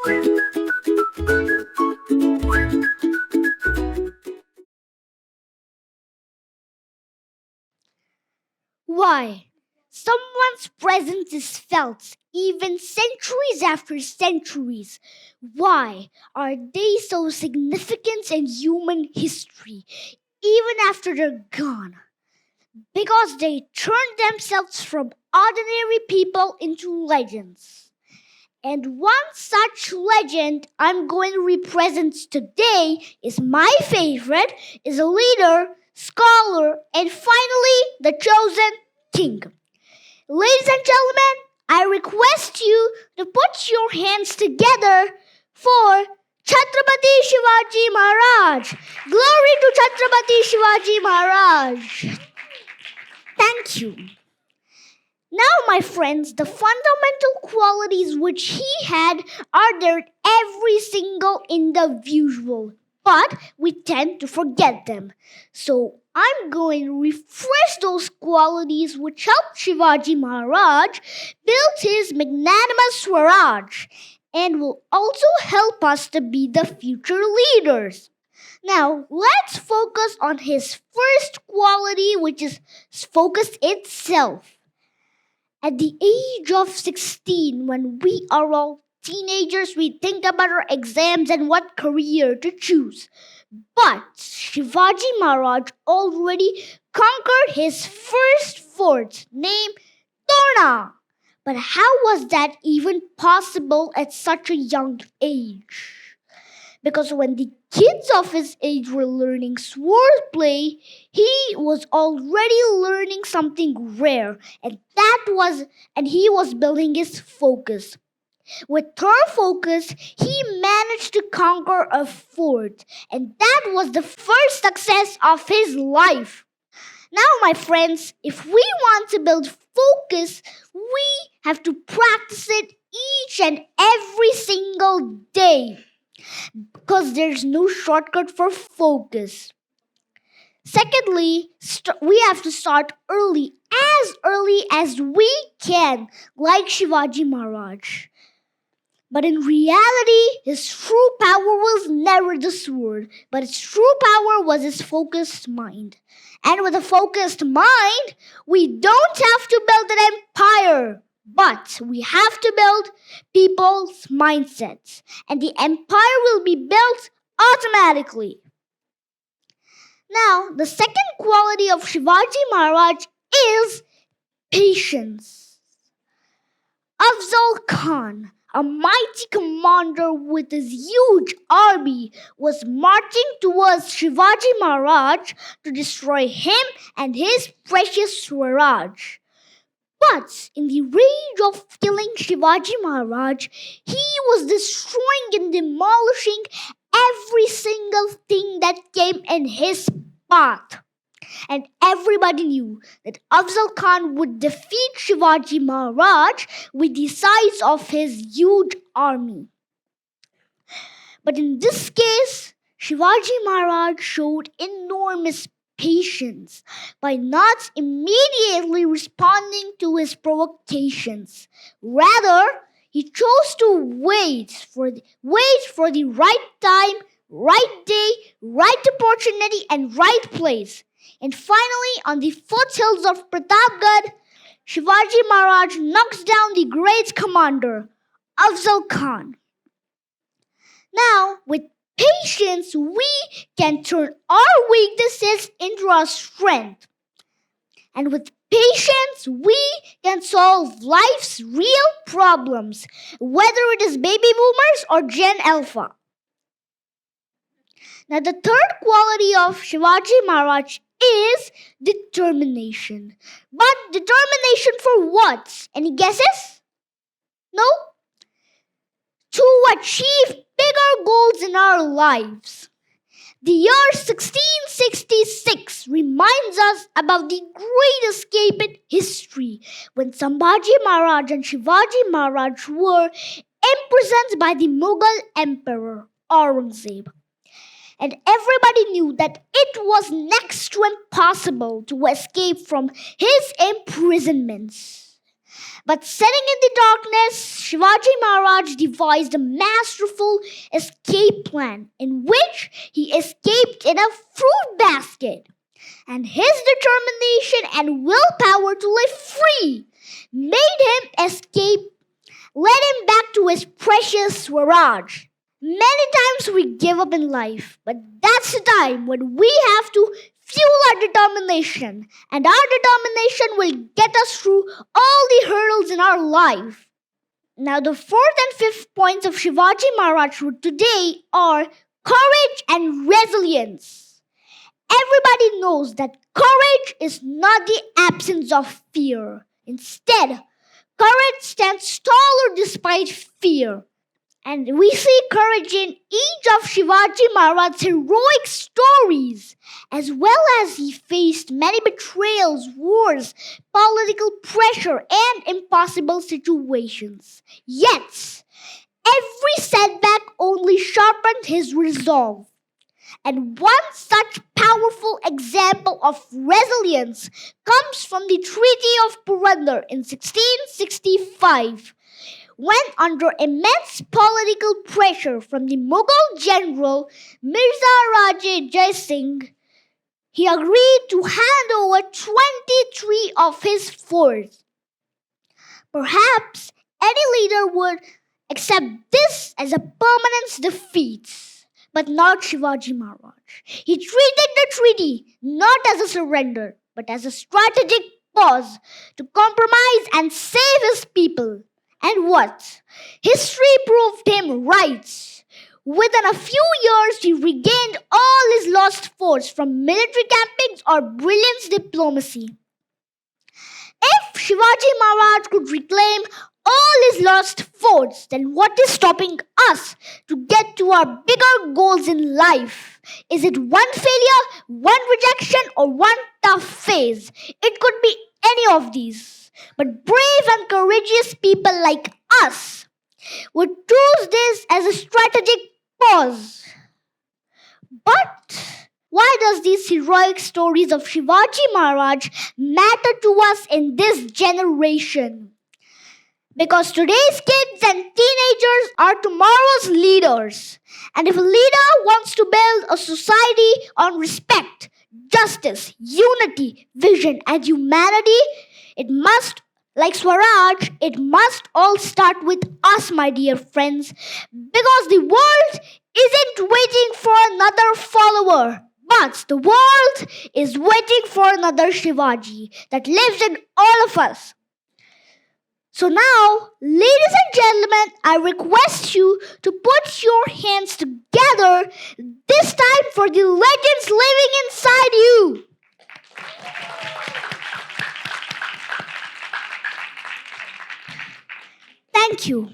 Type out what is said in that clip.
Why? Someone's presence is felt even centuries after centuries. Why are they so significant in human history, even after they're gone? Because they turned themselves from ordinary people into legends. And one such legend I'm going to represent today is my favorite, is a leader, scholar, and finally the chosen king. Ladies and gentlemen, I request you to put your hands together for Chhatrapati Shivaji Maharaj. Glory to Chhatrapati Shivaji Maharaj. Thank you. Now, my friends, the fundamental qualities which he had are there in every single individual, but we tend to forget them. So, I'm going to refresh those qualities which helped Shivaji Maharaj build his magnanimous Swaraj and will also help us to be the future leaders. Now, let's focus on his first quality, which is focus itself. At the age of 16, when we are all teenagers, we think about our exams and what career to choose. But Shivaji Maharaj already conquered his first fort named Torna. But how was that even possible at such a young age? Because when the kids of his age were learning swordplay, he was already learning something rare, and he was building his focus. With her focus, he managed to conquer a fort, and that was the first success of his life. Now, my friends, if we want to build focus, we have to practice it each and every single day, because there's no shortcut for focus. Secondly, we have to start early as we can, like Shivaji Maharaj. But in reality, his true power was never the sword, but his true power was his focused mind. And with a focused mind, we don't have to build an empire, but we have to build people's mindsets. And the empire will be built automatically. Now, the second quality of Shivaji Maharaj is patience. Afzal Khan, a mighty commander with his huge army, was marching towards Shivaji Maharaj to destroy him and his precious Swaraj. But in the rage of killing Shivaji Maharaj, he was destroying and demolishing every single thing that came in his path. And everybody knew that Afzal Khan would defeat Shivaji Maharaj with the size of his huge army. But in this case, Shivaji Maharaj showed enormous patience by not immediately responding to his provocations. Rather, he chose to wait for the right time, right day, right opportunity, and right place. And finally, on the foothills of Pratapgarh, Shivaji Maharaj knocks down the great commander, Afzal Khan. Now, with patience, we can turn our weaknesses into our strength. And with patience, we can solve life's real problems, whether it is baby boomers or Gen Alpha. Now, the third quality of Shivaji Maharaj is determination. But determination for what? Any guesses? No? To achieve bigger goals in our lives. The year 1666 reminds us about the great escape in history when Sambhaji Maharaj and Shivaji Maharaj were imprisoned by the Mughal Emperor Aurangzeb. And everybody knew that it was next to impossible to escape from his imprisonments. But sitting in the darkness, Shivaji Maharaj devised a masterful escape plan in which he escaped in a fruit basket. And his determination and willpower to live free made him escape, led him back to his precious Swaraj. Many times we give up in life, but that's the time when we have to fuel our determination, and our determination will get us through all the hurdles in our life. Now, the fourth and fifth points of Shivaji Maharaj for today are courage and resilience. Everybody knows that courage is not the absence of fear. Instead, courage stands taller despite fear. And we see courage in each of Shivaji Maharaj's heroic stories, as well as he faced many betrayals, wars, political pressure, and impossible situations. Yet, every setback only sharpened his resolve. And one such powerful example of resilience comes from the Treaty of Purandar in 1665. When, under immense political pressure from the Mughal general Mirza Raja Jai Singh, he agreed to hand over 23 of his forts. Perhaps any leader would accept this as a permanent defeat, but not Shivaji Maharaj. He treated the treaty not as a surrender, but as a strategic pause to compromise and save his people. And what? History proved him right. Within a few years, he regained all his lost forts from military campings or brilliant diplomacy. If Shivaji Maharaj could reclaim all his lost forts, then what is stopping us to get to our bigger goals in life? Is it one failure, one rejection, or one tough phase? It could be any of these. But brave and courageous people like us would choose this as a strategic pause. But why does these heroic stories of Shivaji Maharaj matter to us in this generation? Because today's kids and teenagers are tomorrow's leaders. And if a leader wants to build a society on respect, justice, unity, vision, and humanity, it must, like Swaraj, it must all start with us, my dear friends. Because the world isn't waiting for another follower, but the world is waiting for another Shivaji that lives in all of us. So now, ladies and gentlemen, I request you to put your hands together, this time for the legends living inside you. Thank you.